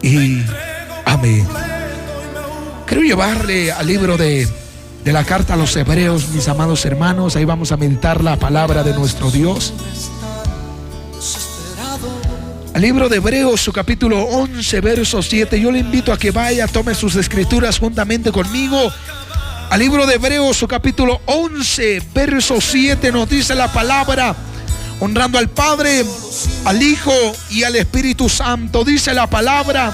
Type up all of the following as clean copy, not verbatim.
y amén. Quiero llevarle al libro de la carta a los Hebreos, mis amados hermanos. Ahí vamos a meditar la palabra de nuestro Dios. Al libro de Hebreos, su capítulo 11, verso 7. Yo le invito a que vaya, tome sus escrituras juntamente conmigo. Al libro de Hebreos, su capítulo 11, verso 7, nos dice la palabra, honrando al Padre, al Hijo y al Espíritu Santo. Dice la palabra: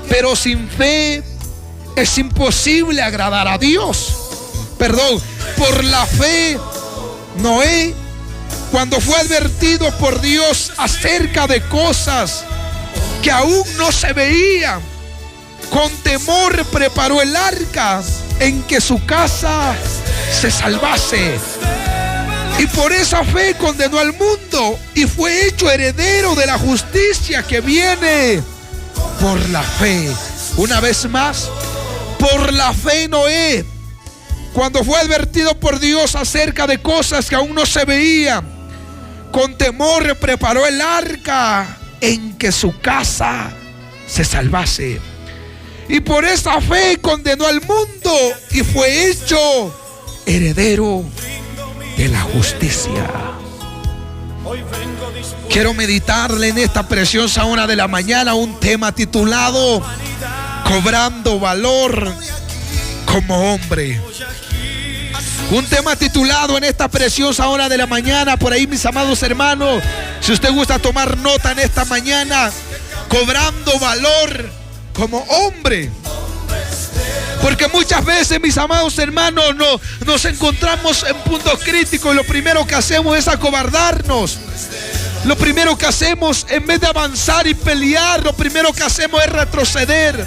pero sin fe es imposible agradar a Dios. Por la fe, Noé, cuando fue advertido por Dios acerca de cosas que aún no se veían, con temor preparó el arca en que su casa se salvase. Y por esa fe condenó al mundo y fue hecho heredero de la justicia que viene por la fe. Una vez más, por la fe Noé, cuando fue advertido por Dios acerca de cosas que aún no se veían, con temor preparó el arca en que su casa se salvase. Y por esa fe condenó al mundo y fue hecho heredero de la justicia. Quiero meditarle en esta preciosa hora de la mañana un tema titulado Cobrando valor como hombre. Un tema titulado en esta preciosa hora de la mañana. Por ahí, mis amados hermanos, si usted gusta tomar nota en esta mañana, cobrando valor como hombre. Porque muchas veces, mis amados hermanos, nos encontramos en puntos críticos y lo primero que hacemos es acobardarnos. Lo primero que hacemos, en vez de avanzar y pelear, lo primero que hacemos es retroceder.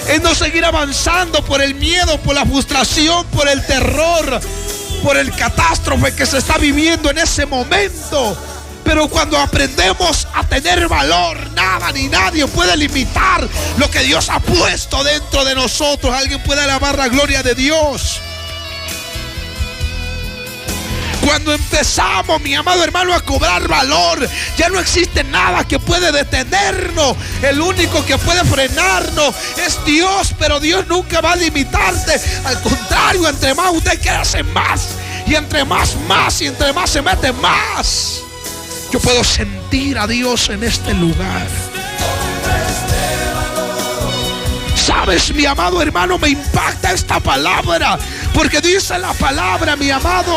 Es no seguir avanzando por el miedo, por la frustración, por el terror, por el catástrofe que se está viviendo en ese momento. Pero cuando aprendemos a tener valor, nada ni nadie puede limitar lo que Dios ha puesto dentro de nosotros. Alguien puede alabar la gloria de Dios. Cuando empezamos, mi amado hermano, a cobrar valor, ya no existe nada que puede detenernos. El único que puede frenarnos es Dios, pero Dios nunca va a limitarte. Al contrario, entre más usted quiere hacer más, y entre más, y entre más se mete más. Yo puedo sentir a Dios en este lugar. Sabes, mi amado hermano, me impacta esta palabra, porque dice la palabra, mi amado,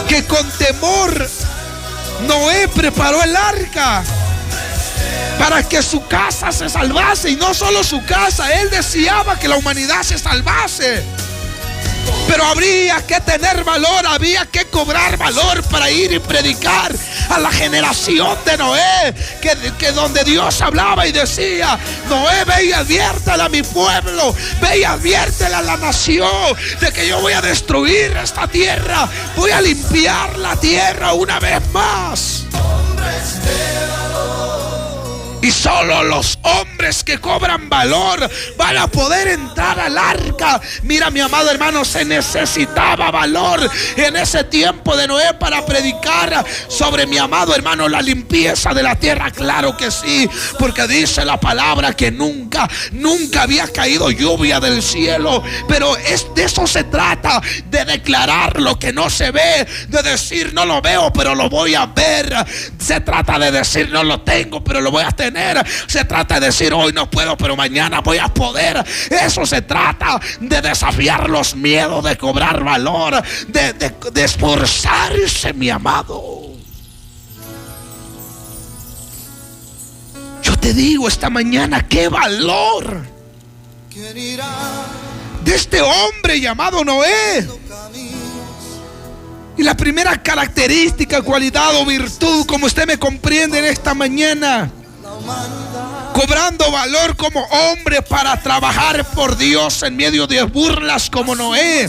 que con temor Noé preparó el arca para que su casa se salvase. Y no solo su casa, él deseaba que la humanidad se salvase. Pero habría que tener valor, había que cobrar valor para ir y predicar a la generación de Noé, que donde Dios hablaba y decía: Noé, ve y adviértale a mi pueblo, ve y adviértele a la nación de que yo voy a destruir esta tierra, voy a limpiar la tierra una vez más. Y solo los hombres que cobran valor van a poder entrar al arca. Mira, mi amado hermano, se necesitaba valor en ese tiempo de Noé para predicar sobre, mi amado hermano, la limpieza de la tierra. Claro que sí, porque dice la palabra que nunca había caído lluvia del cielo. Pero de eso se trata, de declarar lo que no se ve, de decir: no lo veo, pero lo voy a ver. Se trata de decir: no lo tengo, pero lo voy a tener. Se trata de decir: hoy no puedo, pero mañana voy a poder. Eso se trata de desafiar los miedos, de cobrar valor, de esforzarse, mi amado. Yo te digo esta mañana, qué valor de este hombre llamado Noé. Y la primera característica, cualidad o virtud, como usted me comprende en esta mañana, cobrando valor como hombre para trabajar por Dios en medio de burlas como Noé.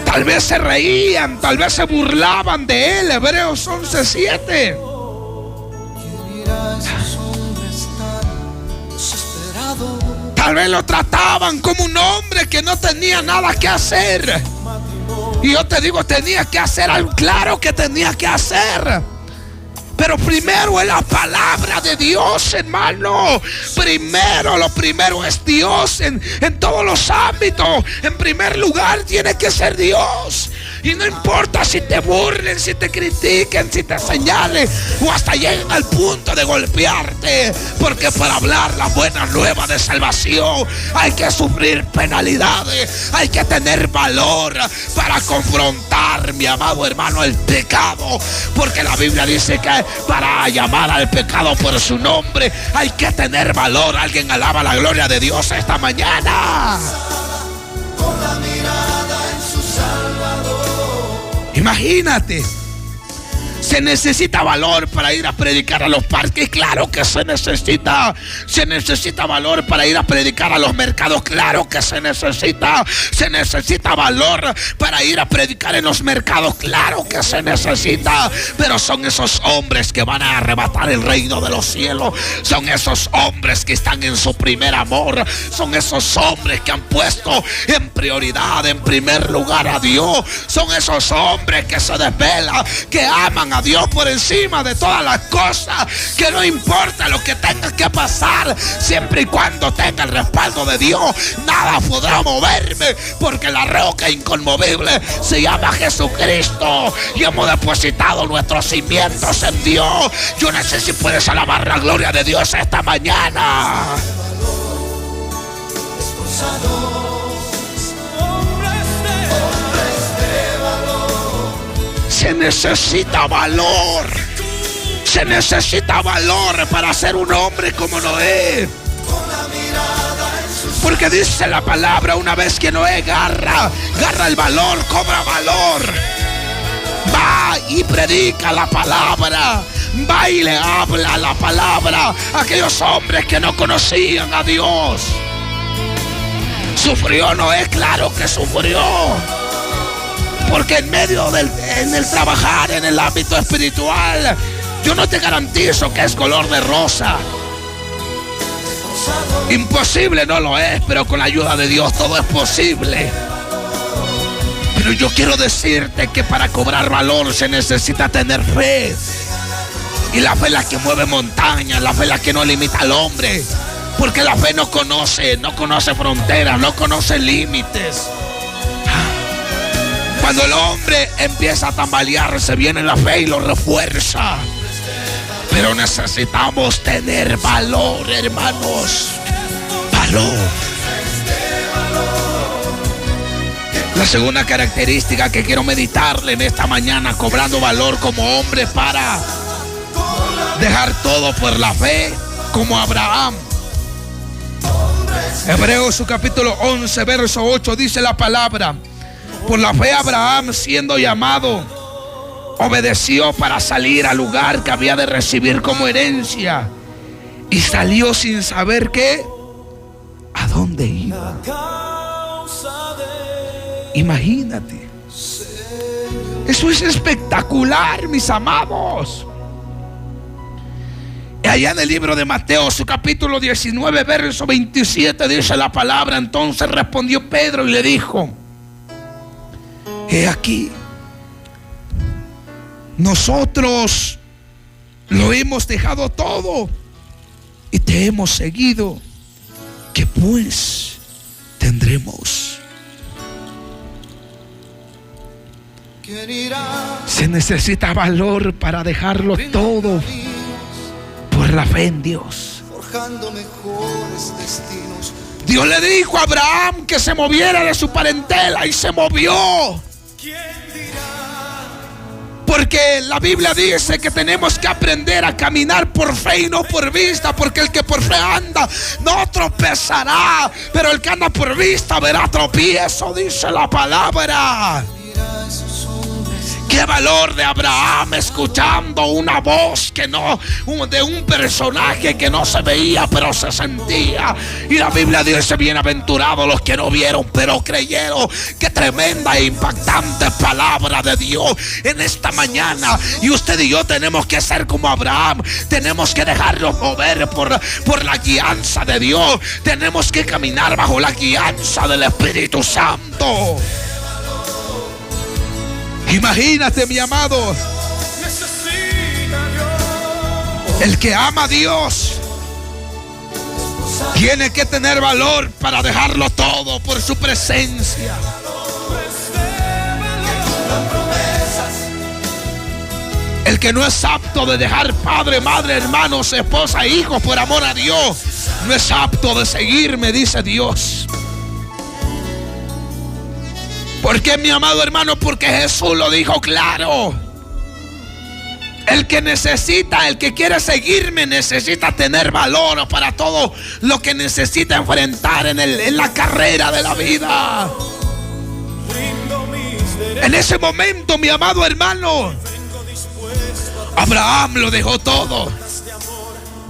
Tal vez se reían, tal vez se burlaban de él. Hebreos 11:7. Tal vez lo trataban como un hombre que no tenía nada que hacer. Y yo te digo, tenía que hacer algo. Claro que tenía que hacer. Pero primero es la palabra de Dios, hermano. Lo primero es Dios en todos los ámbitos. En primer lugar tiene que ser Dios. Y no importa si te burlen, si te critiquen, si te señalen o hasta lleguen al punto de golpearte. Porque para hablar la buena nueva de salvación hay que sufrir penalidades. Hay que tener valor para confrontar, mi amado hermano, el pecado. Porque la Biblia dice que para llamar al pecado por su nombre hay que tener valor. Alguien alaba la gloria de Dios esta mañana. Con la mirada en su Salvador. Imagínate, se necesita valor para ir a predicar a los parques. Claro que se necesita. Se necesita valor para ir a predicar a los mercados. Claro que se necesita. Se necesita valor para ir a predicar en los mercados. Claro que se necesita. Pero son esos hombres que van a arrebatar el reino de los cielos. Son esos hombres que están en su primer amor. Son esos hombres que han puesto en prioridad, en primer lugar a Dios. Son esos hombres que se desvelan, que aman a Dios por encima de todas las cosas, que no importa lo que tenga que pasar, siempre y cuando tenga el respaldo de Dios, nada podrá moverme, porque la roca inconmovible se llama Jesucristo y hemos depositado nuestros cimientos en Dios. Yo no sé si puedes alabar la gloria de Dios esta mañana. Se necesita valor. Se necesita valor para ser un hombre como Noé. Porque dice la palabra, una vez que Noé agarra el valor, cobra valor. Va y predica la palabra. Va y le habla la palabra a aquellos hombres que no conocían a Dios. ¿Sufrió Noé? Claro que sufrió. Porque en medio en el trabajar en el ámbito espiritual, yo no te garantizo que es color de rosa. Imposible no lo es, pero con la ayuda de Dios todo es posible. Pero yo quiero decirte que para cobrar valor se necesita tener fe. Y la fe es la que mueve montañas, la fe es la que no limita al hombre. Porque la fe no conoce fronteras, no conoce límites. Cuando el hombre empieza a tambalearse, viene la fe y lo refuerza. Pero necesitamos tener valor, hermanos. Valor. La segunda característica que quiero meditarle en esta mañana, cobrando valor como hombre para dejar todo por la fe, como Abraham. Hebreos su capítulo 11, verso 8 dice la palabra: por la fe Abraham, siendo llamado, obedeció para salir al lugar que había de recibir como herencia, y salió sin saber qué, a dónde iba. Imagínate. Eso es espectacular, mis amados. Allá en el libro de Mateo, su capítulo 19, verso 27, dice la palabra: entonces respondió Pedro y le dijo: he aquí, nosotros lo hemos dejado todo y te hemos seguido. ¿Qué pues tendremos? Se necesita valor para dejarlo todo por la fe en Dios. Dios le dijo a Abraham que se moviera de su parentela y se movió. Porque la Biblia dice que tenemos que aprender a caminar por fe y no por vista. Porque el que por fe anda no tropezará, pero el que anda por vista verá tropiezo, dice la palabra. Qué valor de Abraham escuchando una voz que no, de un personaje que no se veía pero se sentía. Y la Biblia dice: bienaventurados los que no vieron pero creyeron. Qué tremenda e impactante palabra de Dios en esta mañana. Y usted y yo tenemos que ser como Abraham. Tenemos que dejarnos mover por la guianza de Dios. Tenemos que caminar bajo la guianza del Espíritu Santo. Imagínate, mi amado, el que ama a Dios tiene que tener valor para dejarlo todo por su presencia. El que no es apto de dejar padre, madre, hermanos, esposa, hijos por amor a Dios, no es apto de seguirme, dice Dios. ¿Por qué, mi amado hermano? Porque Jesús lo dijo claro. El que necesita, el que quiere seguirme, necesita tener valor para todo lo que necesita enfrentar en la carrera de la vida. En ese momento, mi amado hermano, Abraham lo dejó todo.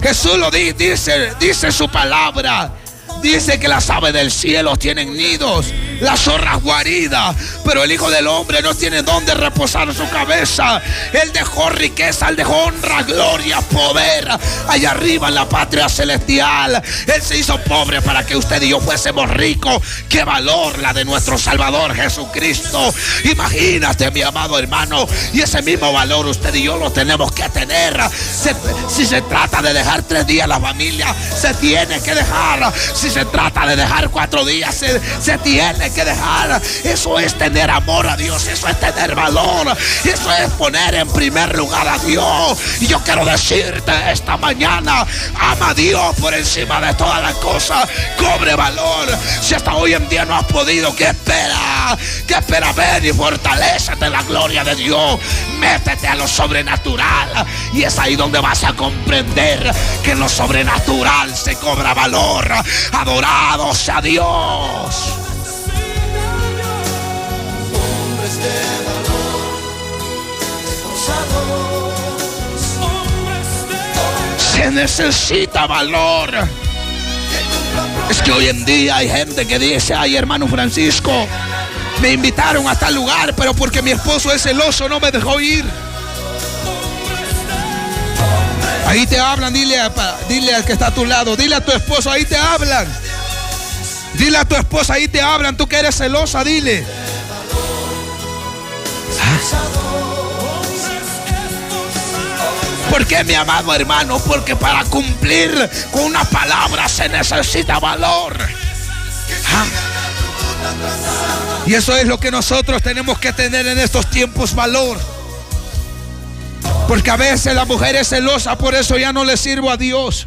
Jesús lo dice su palabra. Dice que las aves del cielo tienen nidos, las zorras guaridas, pero el Hijo del Hombre no tiene dónde reposar su cabeza. Él dejó riqueza, él dejó honra, gloria, poder allá arriba en la patria celestial. Él se hizo pobre para que usted y yo fuésemos ricos. Qué valor la de nuestro Salvador Jesucristo. Imagínate, mi amado hermano, y ese mismo valor usted y yo lo tenemos que tener. Si se trata de dejar 3 días la familia, se tiene que dejar. Si se trata de dejar 4 días, se tiene que dejar. Eso es tener amor a Dios, eso es tener valor, eso es poner en primer lugar a Dios. Y yo quiero decirte esta mañana: ama a Dios por encima de todas las cosas. Cobre valor. Si hasta hoy en día no has podido, ¿qué espera? ¿Qué espera? Ven y fortalécete en la gloria de Dios. Métete a lo sobrenatural, y es ahí donde vas a comprender que en lo sobrenatural se cobra valor. Adorado sea Dios. Hombres de valor, se necesita valor. Es que hoy en día hay gente que dice: ay, hermano Francisco, me invitaron a tal lugar, pero porque mi esposo es celoso no me dejó ir. Ahí te hablan, dile al que está a tu lado, dile a tu esposo, ahí te hablan. Dile a tu esposa, ahí te hablan, tú que eres celosa, dile. ¿Por qué, mi amado hermano? Porque para cumplir con una palabra se necesita valor. Y eso es lo que nosotros tenemos que tener en estos tiempos, valor. Porque a veces la mujer es celosa, por eso ya no le sirvo a Dios.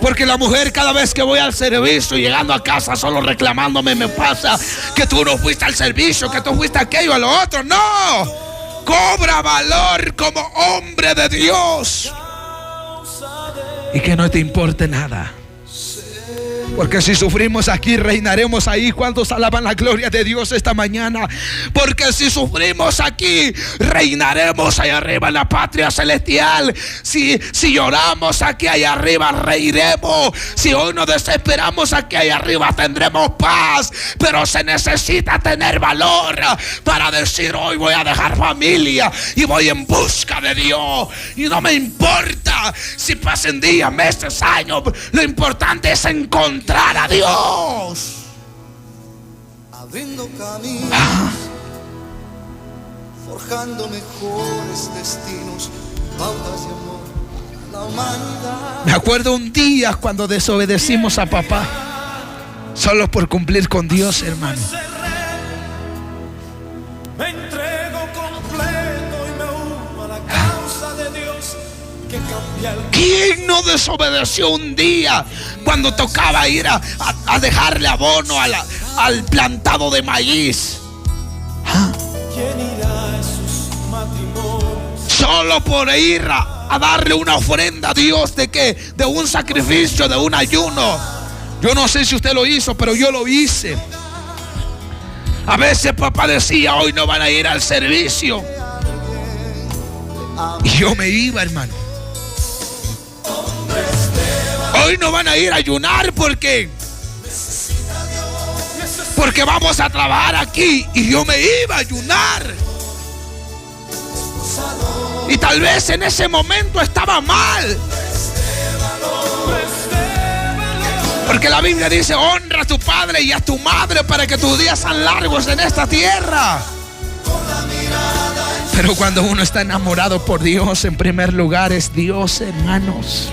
Porque la mujer, cada vez que voy al servicio, llegando a casa solo reclamándome, me pasa que tú no fuiste al servicio, que tú fuiste a aquello, a lo otro. No, cobra valor como hombre de Dios y que no te importe nada. Porque si sufrimos aquí, reinaremos ahí. ¿Cuántos alaban la gloria de Dios esta mañana? Porque si sufrimos aquí, reinaremos allá arriba en la patria celestial. Si lloramos aquí, allá arriba reiremos. Si hoy nos desesperamos aquí, allá arriba tendremos paz. Pero se necesita tener valor para decir: hoy voy a dejar familia y voy en busca de Dios. Y no me importa si pasen días, meses, años. Lo importante es encontrar a Dios. Abriendo caminos, forjando mejores destinos, pautas de amor a la humanidad. Me acuerdo un día cuando desobedecimos a papá solo por cumplir con Dios, hermano. Me entrego completo y me uno a la causa de Dios que cambia el... ¿Quién no desobedeció un día cuando tocaba ir a dejarle abono al plantado de maíz? ¿Quién irá a sus matrimonios? Solo por ir a darle una ofrenda a Dios. ¿De qué? De un sacrificio, de un ayuno. Yo no sé si usted lo hizo, pero yo lo hice. A veces papá decía: hoy no van a ir al servicio, y yo me iba, hermano. Hoy no van a ir a ayunar porque vamos a trabajar aquí, y yo me iba a ayunar. Y tal vez en ese momento estaba mal, porque la Biblia dice: honra a tu padre y a tu madre para que tus días sean largos en esta tierra. Pero cuando uno está enamorado por Dios, en primer lugar es Dios, hermanos.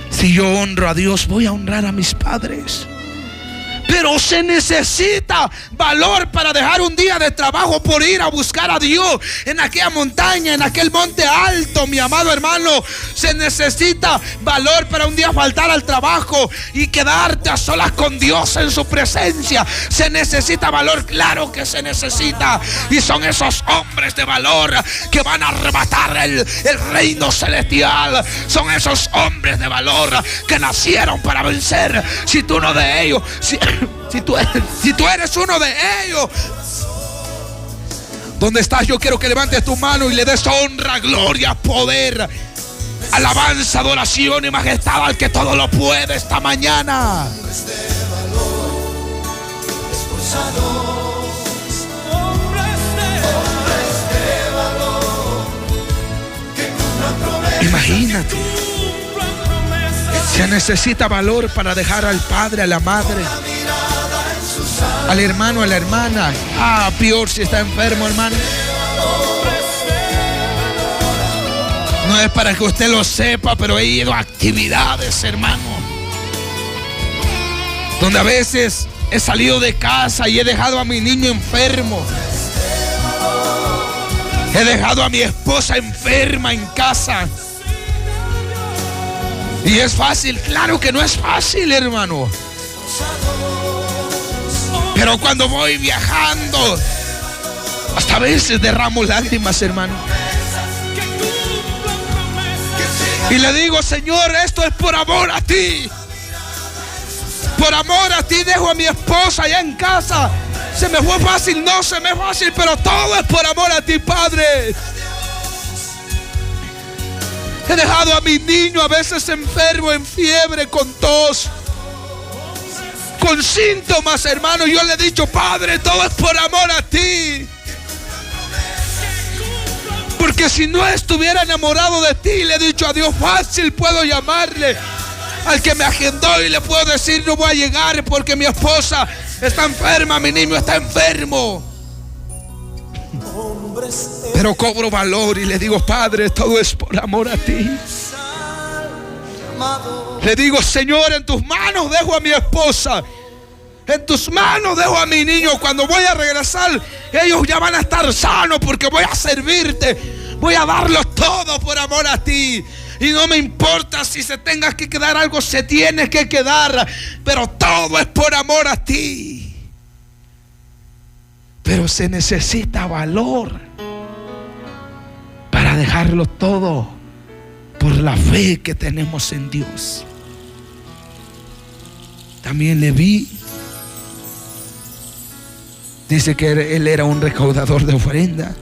Si yo honro a Dios, voy a honrar a mis padres. Pero se necesita valor para dejar un día de trabajo por ir a buscar a Dios en aquella montaña, en aquel monte alto, mi amado hermano. Se necesita valor para un día faltar al trabajo y quedarte a solas con Dios en su presencia. Se necesita valor, claro que se necesita. Y son esos hombres de valor que van a arrebatar el reino celestial. Son esos hombres de valor que nacieron para vencer. Si tú no de ellos, si tú eres uno de ellos, ¿dónde estás? Yo quiero que levantes tu mano y le des honra, gloria, poder, alabanza, adoración y majestad al que todo lo puede esta mañana. Imagínate. Se necesita valor para dejar al padre, a la madre, al hermano, a la hermana. Peor si está enfermo, hermano. No es para que usted lo sepa, pero he ido a actividades, hermano, donde a veces he salido de casa y he dejado a mi niño enfermo. He dejado a mi esposa enferma en casa. Y es fácil, claro que no es fácil, hermano. Pero cuando voy viajando, hasta a veces derramo lágrimas, hermano. Y le digo, Señor, esto es por amor a ti. Por amor a ti dejo a mi esposa allá en casa. Se me fue fácil, no se me fue fácil, pero todo es por amor a ti, Padre. He dejado a mi niño a veces enfermo, en fiebre, con tos, con síntomas, hermano. Yo le he dicho, Padre, todo es por amor a ti. Porque si no estuviera enamorado de ti, le he dicho a Dios, fácil puedo llamarle al que me agendó y le puedo decir, no voy a llegar porque mi esposa está enferma, mi niño está enfermo. Pero cobro valor y le digo, Padre, todo es por amor a ti. Le digo, Señor, en tus manos dejo a mi esposa, en tus manos dejo a mi niño. Cuando voy a regresar, ellos ya van a estar sanos porque voy a servirte. Voy a darlo todo por amor a ti. Y no me importa si se tenga que quedar algo, se tiene que quedar. Pero todo es por amor a ti. Pero se necesita valor para dejarlo todo por la fe que tenemos en Dios. También Leví dice que él era un recaudador de ofrenda.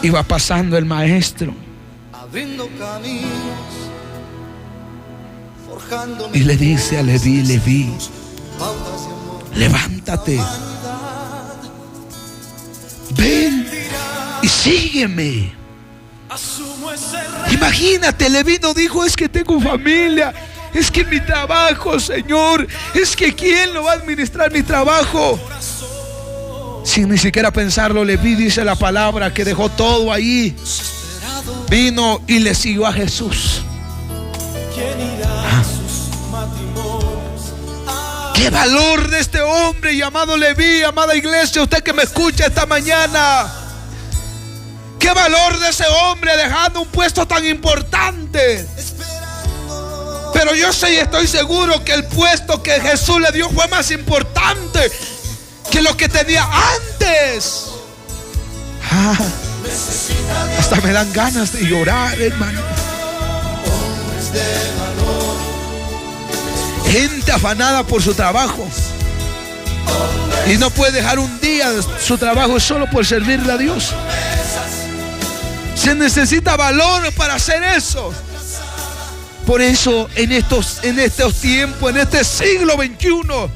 Iba pasando el maestro y le dice a Leví, Leví, levántate, ven y sígueme. Imagínate, Leví no dijo, es que tengo familia, es que mi trabajo, Señor, es que ¿quién lo va a administrar mi trabajo? Sin ni siquiera pensarlo, Leví, dice la palabra, que dejó todo ahí, vino y le siguió a Jesús. Qué valor de este hombre llamado Leví, amada iglesia, usted que me escucha esta mañana. Qué valor de ese hombre dejando un puesto tan importante. Pero yo sé y estoy seguro que el puesto que Jesús le dio fue más importante que lo que tenía antes. Hasta me dan ganas de llorar, hermano. Gente afanada por su trabajo y no puede dejar un día de su trabajo solo por servirle a Dios. Se necesita valor para hacer eso. Por eso en estos tiempos, en este siglo XXI,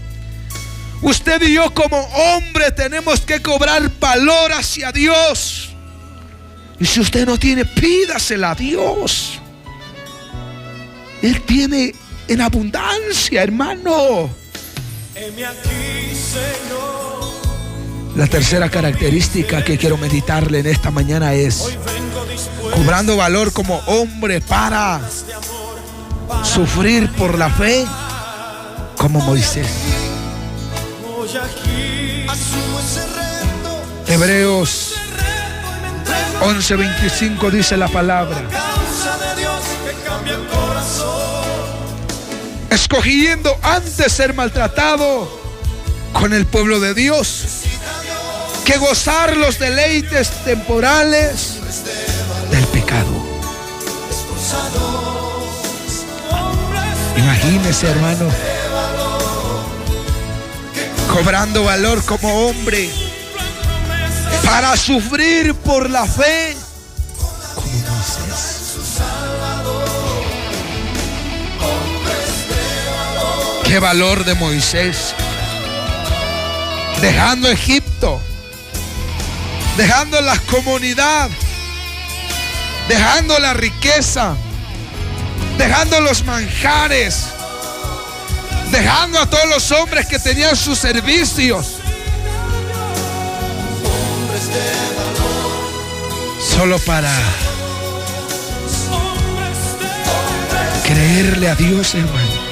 usted y yo como hombres tenemos que cobrar valor hacia Dios. Y si usted no tiene, pídasela a Dios. Él tiene en abundancia, hermano. Heme aquí, Señor. La tercera característica que quiero meditarle en esta mañana es cobrando valor como hombre para sufrir por la fe como Moisés. Hebreos 11:25 dice la palabra: escogiendo antes ser maltratado con el pueblo de Dios que gozar los deleites temporales del pecado. Imagínese, hermano, cobrando valor como hombre para sufrir por la fe como Moisés. Qué valor de Moisés, dejando Egipto, dejando la comunidad, dejando la riqueza, dejando los manjares, dejando a todos los hombres que tenían sus servicios, solo para creerle a Dios, hermano.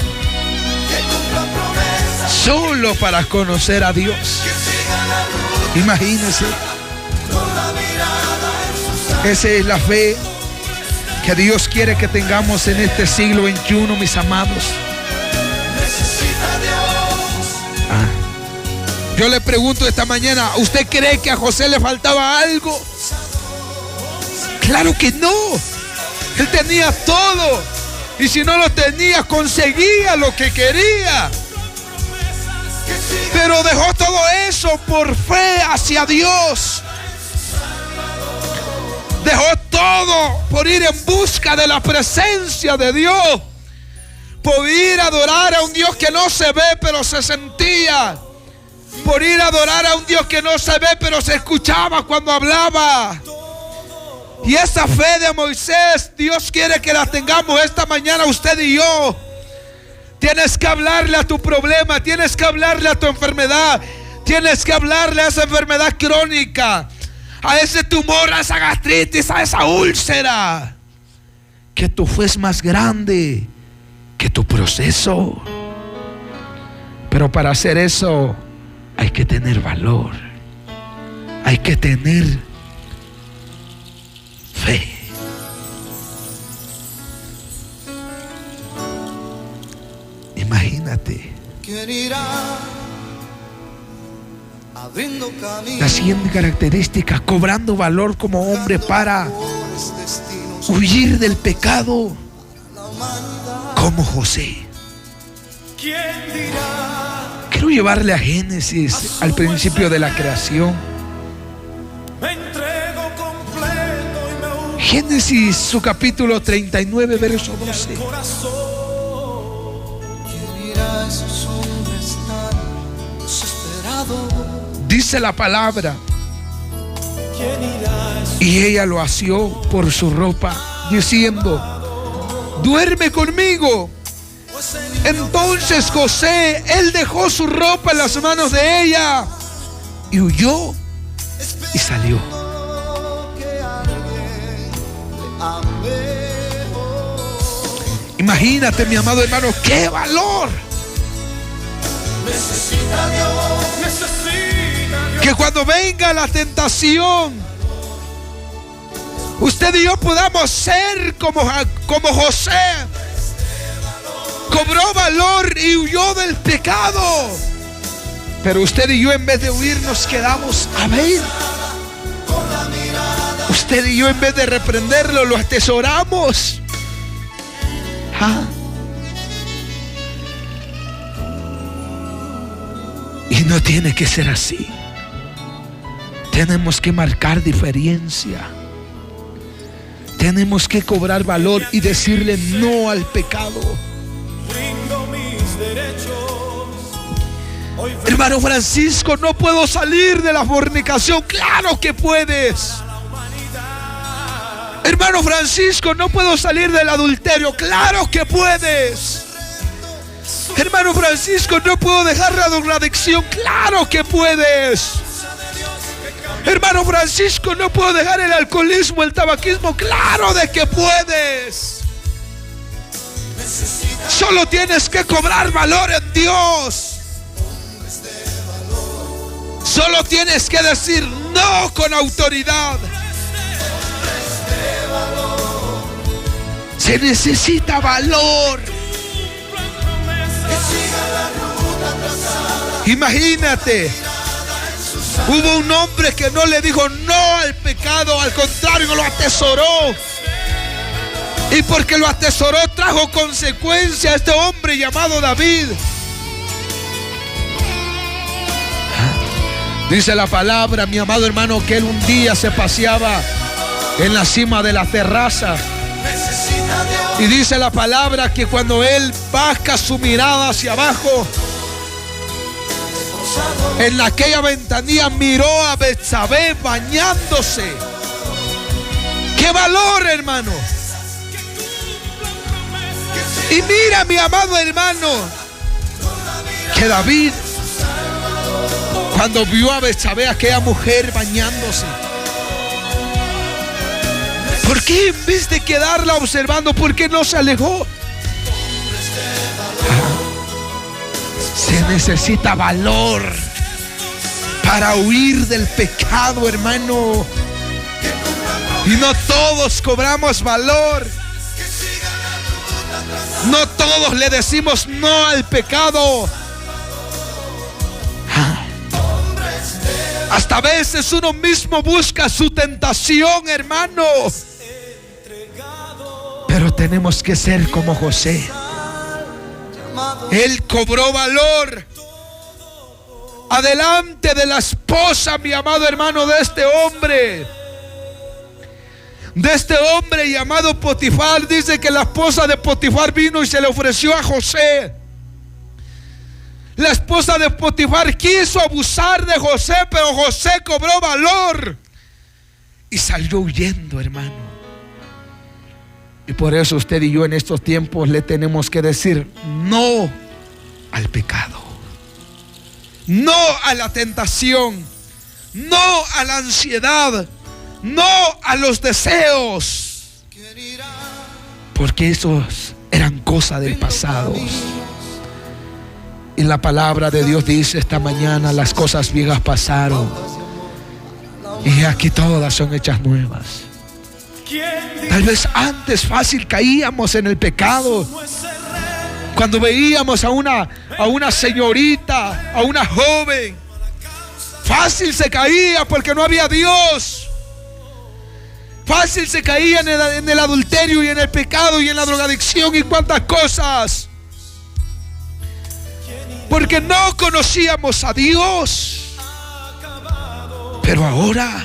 Solo para conocer a Dios. Imagínense. Esa es la fe que Dios quiere que tengamos en este siglo XXI, mis amados. Yo le pregunto esta mañana, ¿usted cree que a José le faltaba algo? Claro que no. Él tenía todo. Y si no lo tenía, conseguía lo que quería. Pero dejó todo eso por fe hacia Dios. Dejó todo por ir en busca de la presencia de Dios. Por ir a adorar a un Dios que no se ve pero se sentía. Por ir a adorar a un Dios que no se ve pero se escuchaba cuando hablaba. Y esa fe de Moisés, Dios quiere que la tengamos esta mañana usted y yo. Tienes que hablarle a tu problema, tienes que hablarle a tu enfermedad, tienes que hablarle a esa enfermedad crónica, a ese tumor, a esa gastritis, a esa úlcera. Que tu fe es más grande que tu proceso. Pero para hacer eso hay que tener valor, hay que tener fe. Imagínate. La siguiente característica, cobrando valor como hombre para huir del pecado como José. Quiero llevarle a Génesis, al principio de la creación. Génesis, su capítulo 39, verso 12. Dice la palabra: y ella lo asió por su ropa, diciendo: duerme conmigo. Entonces José, él dejó su ropa en las manos de ella y huyó y salió. Imagínate, mi amado hermano, qué valor. Que cuando venga la tentación, usted y yo podamos ser como José. Cobró valor y huyó del pecado. Pero usted y yo, en vez de huir, nos quedamos a ver. Usted y yo, en vez de reprenderlo, lo atesoramos. Y no tiene que ser así. Tenemos que marcar diferencia. Tenemos que cobrar valor y decirle no al pecado. Hermano Francisco, no puedo salir de la fornicación. Claro que puedes. Hermano Francisco, no puedo salir del adulterio. Claro que puedes. Hermano Francisco, no puedo dejar la drogadicción. Claro que puedes. Hermano Francisco, no puedo dejar el alcoholismo, el tabaquismo. Claro de que puedes. Solo tienes que cobrar valor en Dios. Solo tienes que decir no con autoridad. Se necesita valor. Imagínate, hubo un hombre que no le dijo no al pecado, al contrario, lo atesoró. Y porque lo atesoró, trajo consecuencia a este hombre llamado David. Dice la palabra, mi amado hermano, que él un día se paseaba en la cima de la terraza. Y dice la palabra que cuando él baja su mirada hacia abajo, en aquella ventanilla miró a Betsabé bañándose. ¡Qué valor, hermano! Y mira, mi amado hermano, que David, cuando vio a Betsabé, aquella mujer bañándose, ¿por qué en vez de quedarla observando, por qué no se alejó? Se necesita valor para huir del pecado, hermano. Y no todos cobramos valor. No todos le decimos no al pecado. Hasta a veces uno mismo busca su tentación, hermano. Pero tenemos que ser como José. Él cobró valor adelante de la esposa, mi amado hermano, de este hombre llamado Potifar. Dice que la esposa de Potifar vino y se le ofreció a José. La esposa de Potifar quiso abusar de José, pero José cobró valor y salió huyendo, hermano. Y por eso usted y yo en estos tiempos le tenemos que decir no al pecado, no a la tentación, no a la ansiedad, no a los deseos, porque esos eran cosas del pasado. Y la palabra de Dios dice esta mañana: las cosas viejas pasaron y aquí todas son hechas nuevas. Tal vez antes fácil caíamos en el pecado. Cuando veíamos a una señorita, a una joven, fácil se caía porque no había Dios. Fácil se caía en el adulterio y en el pecado y en la drogadicción y cuantas cosas. Porque no conocíamos a Dios. Pero ahora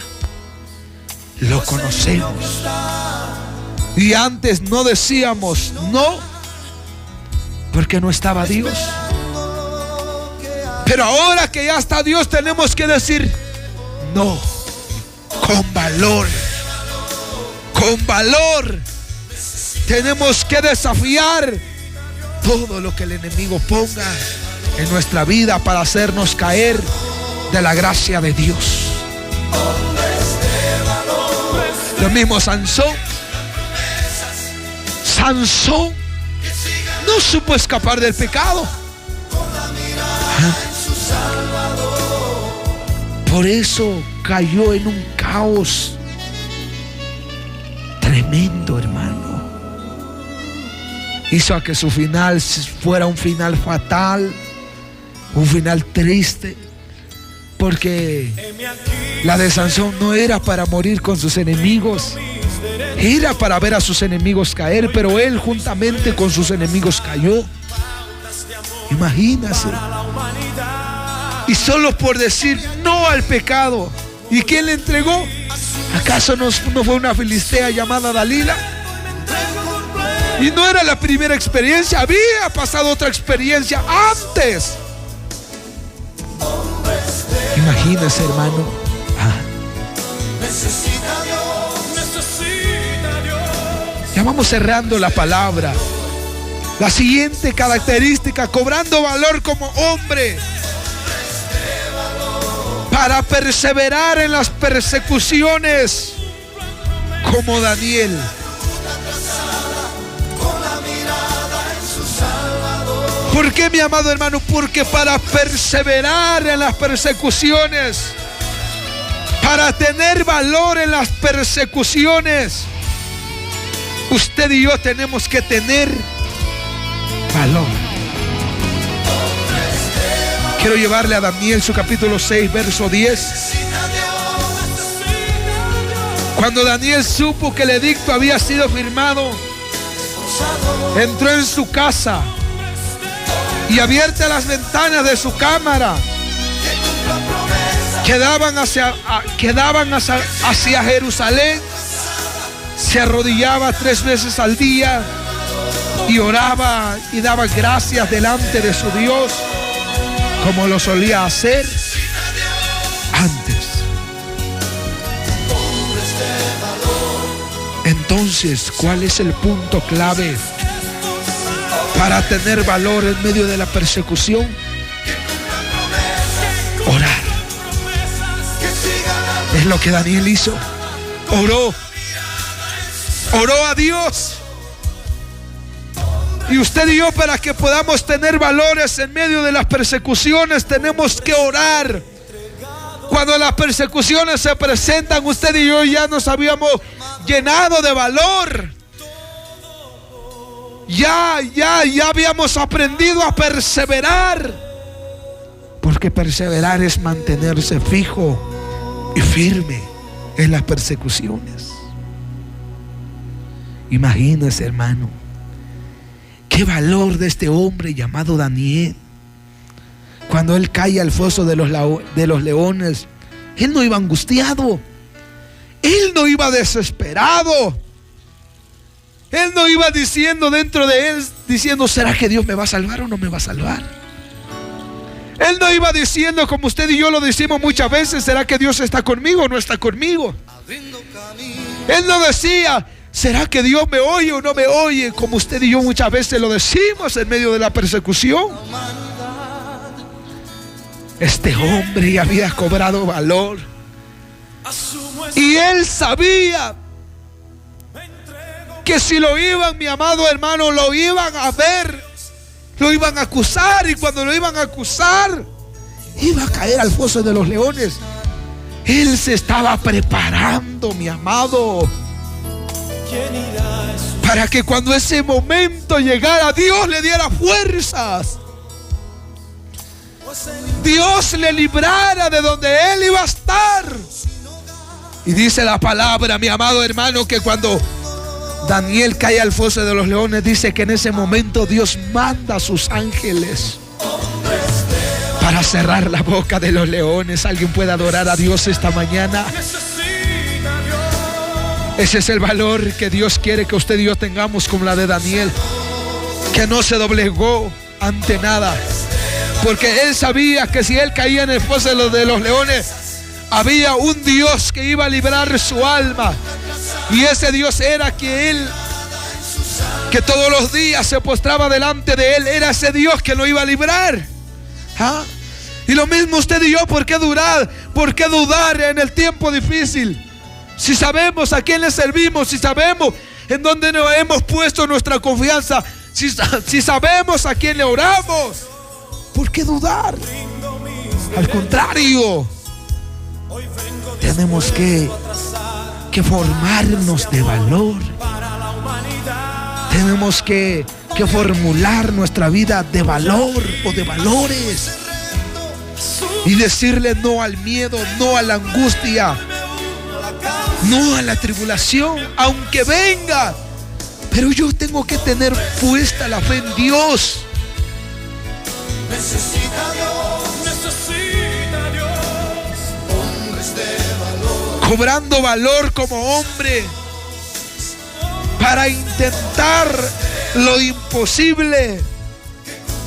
lo conocemos. Y antes no decíamos no, porque no estaba Dios. Pero ahora que ya está Dios, tenemos que decir no, con valor. Con valor. Tenemos que desafiar todo lo que el enemigo ponga en nuestra vida para hacernos caer de la gracia de Dios. Lo mismo Sansón no supo escapar del pecado. Por eso cayó en un caos tremendo, hermano. Hizo a que su final fuera un final fatal, un final triste, porque la de Sansón no era para morir con sus enemigos, era para ver a sus enemigos caer, pero él juntamente con sus enemigos cayó. Imagínase. Y solo por decir no al pecado. ¿Y quién le entregó? ¿Acaso no fue una filistea llamada Dalila? Y no era la primera experiencia, había pasado otra experiencia antes. Imagínese, hermano. Ya vamos cerrando la palabra. La siguiente característica: cobrando valor como hombre. para perseverar en las persecuciones como Daniel. ¿Por qué, mi amado hermano? Porque para perseverar en las persecuciones, para tener valor en las persecuciones, usted y yo tenemos que tener valor. Quiero llevarle a Daniel su capítulo 6, verso 10. Cuando Daniel supo que el edicto había sido firmado, entró en su casa y abiertas las ventanas de su cámara que daban hacia Jerusalén, se arrodillaba 3 veces al día y oraba y daba gracias delante de su Dios, como lo solía hacer antes. Entonces, ¿cuál es el punto clave para tener valor en medio de la persecución? Orar. Es lo que Daniel hizo. Oró a Dios. Y usted y yo, para que podamos tener valores en medio de las persecuciones, tenemos que orar. Cuando las persecuciones se presentan, usted y yo ya nos habíamos llenado de valor. Ya habíamos aprendido a perseverar. Porque perseverar es mantenerse fijo y firme en las persecuciones. Imagínese, hermano, qué valor de este hombre llamado Daniel. Cuando él cae al foso de los leones, él no iba angustiado, él no iba desesperado, él no iba diciendo dentro de él, diciendo, ¿será que Dios me va a salvar o no me va a salvar? Él no iba diciendo, como usted y yo lo decimos muchas veces, ¿será que Dios está conmigo o no está conmigo? Él no decía, ¿será que Dios me oye o no me oye? Como usted y yo muchas veces lo decimos en medio de la persecución. Este hombre ya había cobrado valor. Y él sabía que si lo iban, mi amado hermano, lo iban a ver, lo iban a acusar. Y cuando lo iban a acusar, iba a caer al foso de los leones. Él se estaba preparando, mi amado, para que cuando ese momento llegara, Dios le diera fuerzas, Dios le librara de donde él iba a estar. Y dice la palabra, mi amado hermano, que cuando Daniel cae al foso de los leones, dice que en ese momento Dios manda a sus ángeles para cerrar la boca de los leones. ¿Alguien puede adorar a Dios esta mañana? Ese es el valor que Dios quiere que usted y yo tengamos, como la de Daniel, que no se doblegó ante nada, porque él sabía que si él caía en el foso de los leones, había un Dios que iba a librar su alma. Y ese Dios era que todos los días se postraba delante de él. Era ese Dios que lo iba a librar. Y lo mismo usted y yo, ¿por qué dudar? ¿Por qué dudar en el tiempo difícil? Si sabemos a quién le servimos, si sabemos en dónde nos hemos puesto nuestra confianza, si sabemos a quién le oramos, ¿por qué dudar? Al contrario, tenemos que formarnos de valor. Tenemos que formular nuestra vida de valor o de valores y decirle no al miedo, no a la angustia, no a la tribulación, aunque venga. Pero yo tengo que tener puesta la fe en Dios. Necesita Dios, hombres de valor, cobrando valor como hombre para intentar lo imposible,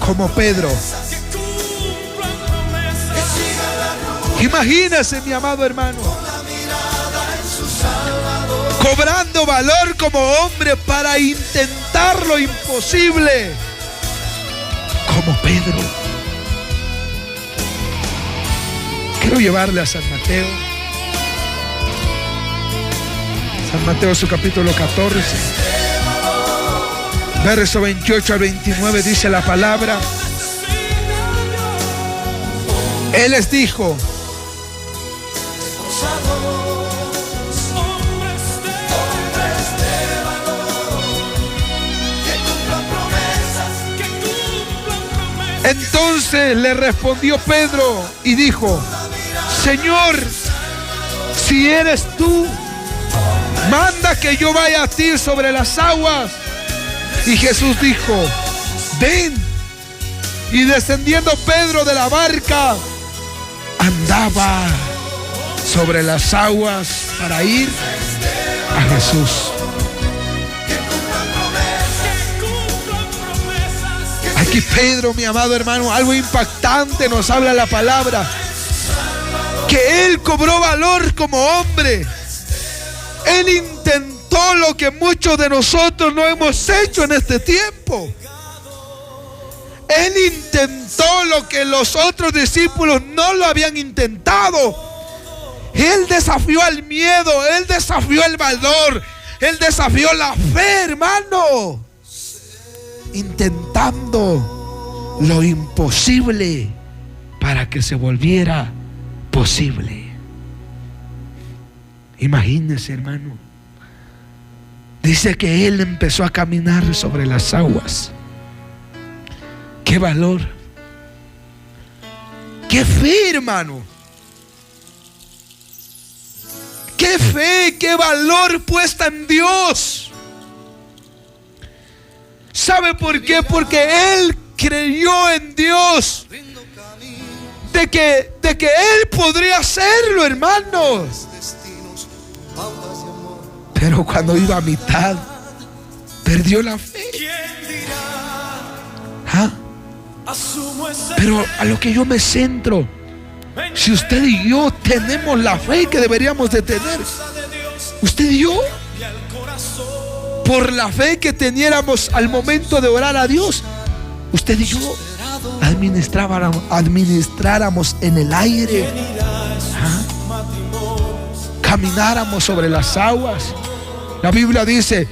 como Pedro. Imagínese, mi amado hermano, cobrando valor como hombre para intentar lo imposible, como Pedro. Quiero llevarle a San Mateo. San Mateo, su capítulo 14, verso 28 al 29, dice la palabra. Él les dijo: entonces le respondió Pedro y dijo: Señor, si eres tú, manda que yo vaya a ti sobre las aguas. Y Jesús dijo: ven. Y descendiendo Pedro de la barca, andaba sobre las aguas para ir a Jesús. Aquí Pedro, mi amado hermano, algo impactante nos habla la palabra, que él cobró valor como hombre. Él intentó lo que muchos de nosotros no hemos hecho en este tiempo. Él intentó lo que los otros discípulos no lo habían intentado. Él desafió al miedo, él desafió el valor, él desafió la fe, hermano, intentando lo imposible para que se volviera posible. Imagínese, hermano. Dice que él empezó a caminar sobre las aguas. ¡Qué valor! ¡Qué fe, hermano! ¡Qué fe, qué valor puesta en Dios! ¿Sabe por qué? Porque él creyó en Dios de que él podría hacerlo, hermanos. Pero cuando iba a mitad, perdió la fe. ¿Ah? Pero a lo que yo me centro, si usted y yo tenemos la fe que deberíamos de tener, usted y yo, por la fe que teniéramos al momento de orar a Dios, usted y yo administráramos en el aire, ¿ah? Camináramos sobre las aguas. La Biblia dice: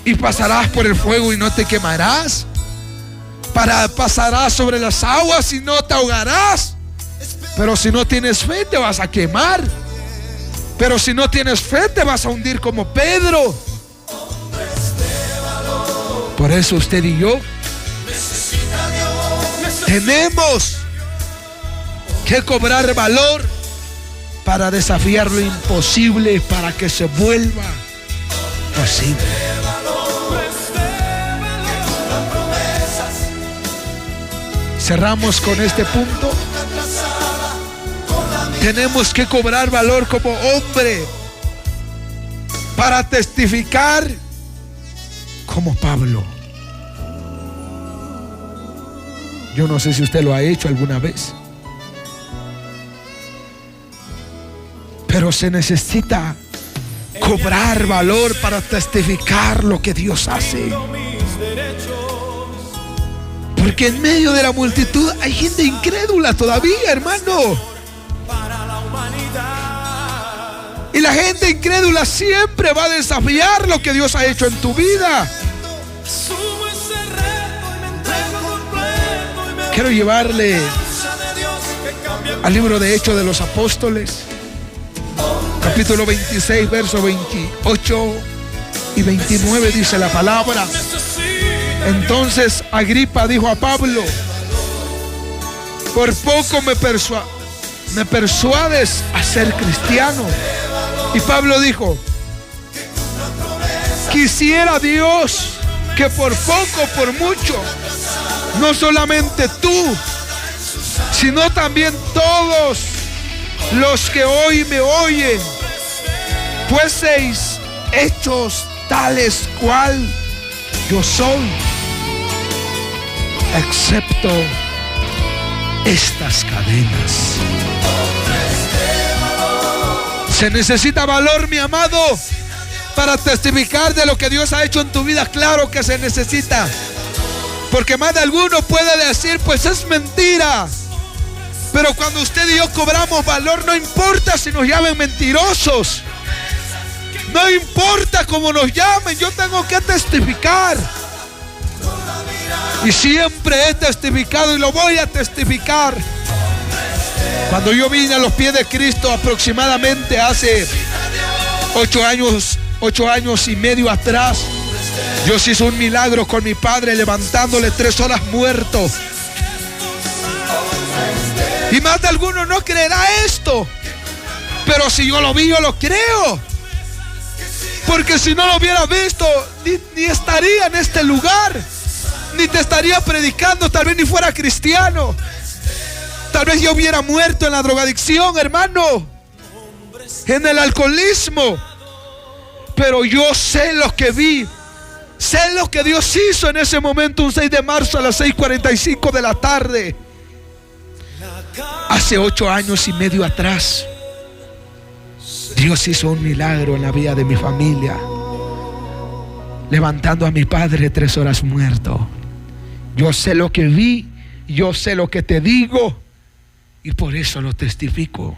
y pasarás por el fuego y no te quemarás. Pasarás sobre las aguas y no te ahogarás. Pero si no tienes fe, te vas a quemar. Pero si no tienes fe, te vas a hundir como Pedro. Por eso usted y yo tenemos que cobrar valor para desafiar lo imposible, para que se vuelva posible. Cerramos con este punto. Tenemos que cobrar valor como hombre para testificar como Pablo. Yo no sé si usted lo ha hecho alguna vez, pero se necesita cobrar valor para testificar lo que Dios hace. Porque en medio de la multitud hay gente incrédula todavía, hermano. Y la gente incrédula siempre va a desafiar lo que Dios ha hecho en tu vida. Quiero llevarle al libro de Hechos de los Apóstoles, capítulo 26, versos 28 y 29, dice la palabra. Entonces Agripa dijo a Pablo: por poco me persuades a ser cristiano. Y Pablo dijo: quisiera Dios que por poco, por mucho, no solamente tú, sino también todos los que hoy me oyen, fueseis hechos tales cual yo soy, excepto estas cadenas. Se necesita valor, mi amado, para testificar de lo que Dios ha hecho en tu vida. Claro que se necesita, porque más de alguno puede decir: pues es mentira, Pero cuando usted y yo cobramos valor, no importa si nos llamen mentirosos. No importa cómo nos llamen, yo tengo que testificar. Y siempre he testificado y lo voy a testificar. Cuando yo vine a los pies de Cristo aproximadamente hace 8 años y medio atrás, Dios hizo un milagro con mi padre levantándole 3 horas muerto. Y más de alguno no creerá esto, pero si yo lo vi, yo lo creo. Porque si no lo hubiera visto, ni estaría en este lugar, ni te estaría predicando, tal vez ni fuera cristiano. Tal vez yo hubiera muerto en la drogadicción, hermano, en el alcoholismo. Pero yo sé lo que vi, sé lo que Dios hizo en ese momento, un 6 de marzo a las 6:45 de la tarde. Hace 8 años y medio atrás, Dios hizo un milagro en la vida de mi familia, levantando a mi padre 3 horas muerto. Yo sé lo que vi, yo sé lo que te digo, y por eso lo testifico.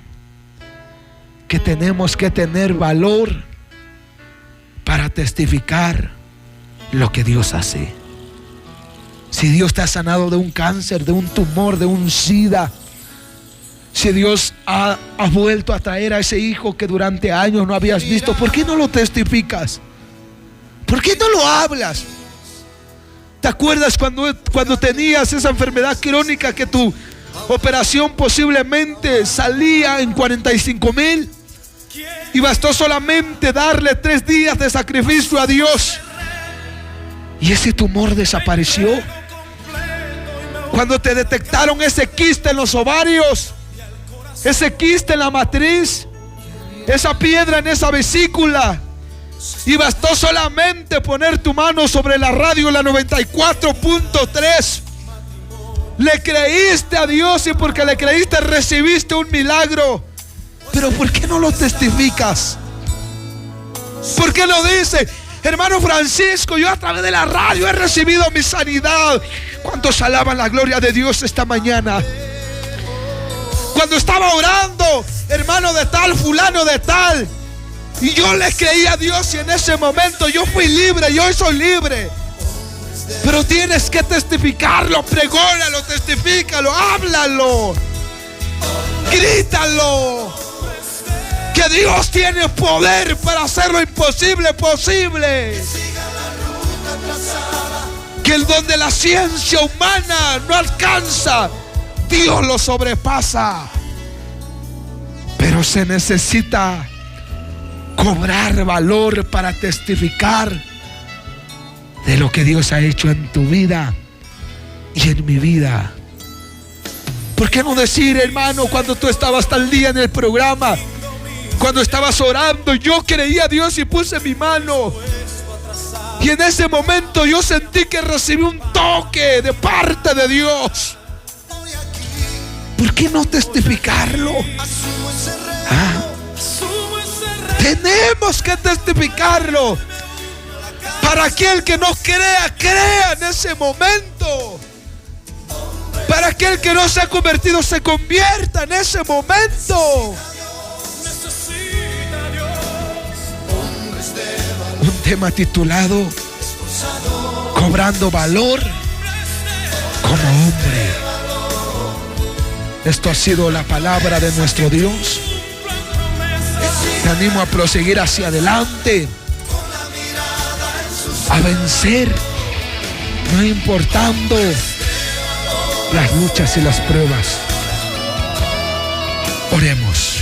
Que tenemos que tener valor para testificar lo que Dios hace. Si Dios te ha sanado de un cáncer, de un tumor, de un SIDA, si Dios ha vuelto a traer a ese hijo que durante años no habías visto, ¿por qué no lo testificas? ¿Por qué no lo hablas? ¿Te acuerdas cuando tenías esa enfermedad crónica que tu operación posiblemente salía en 45,000 y bastó solamente darle 3 días de sacrificio a Dios y ese tumor desapareció? Cuando te detectaron ese quiste en los ovarios, ese quiste en la matriz, esa piedra en esa vesícula, y bastó solamente poner tu mano sobre la radio, la 94.3. Le creíste a Dios y porque le creíste recibiste un milagro. Pero ¿por qué no lo testificas? ¿Por qué no dices, hermano Francisco, yo a través de la radio he recibido mi sanidad? ¿Cuántos alaban la gloria de Dios esta mañana? Cuando estaba orando, hermano de tal, fulano de tal, y yo le creí a Dios y en ese momento yo fui libre y hoy soy libre. Pero tienes que testificarlo, pregónalo, testifícalo, háblalo, grítalo. Que Dios tiene poder para hacer lo imposible posible. Que el don de la ciencia humana no alcanza, Dios lo sobrepasa. Pero se necesita cobrar valor para testificar de lo que Dios ha hecho en tu vida y en mi vida. ¿Por qué no decir, hermano, cuando tú estabas tal día en el programa, cuando estabas orando, yo creí a Dios y puse mi mano, y en ese momento yo sentí que recibí un toque de parte de Dios? ¿Por qué no testificarlo? Tenemos que testificarlo. Para aquel que no crea, crea en ese momento. Para aquel que no se ha convertido, se convierta en ese momento. Un tema titulado Cobrando valor como hombre. Esto ha sido la palabra de nuestro Dios. Te animo a proseguir hacia adelante, a vencer, no importando las luchas y las pruebas. Oremos.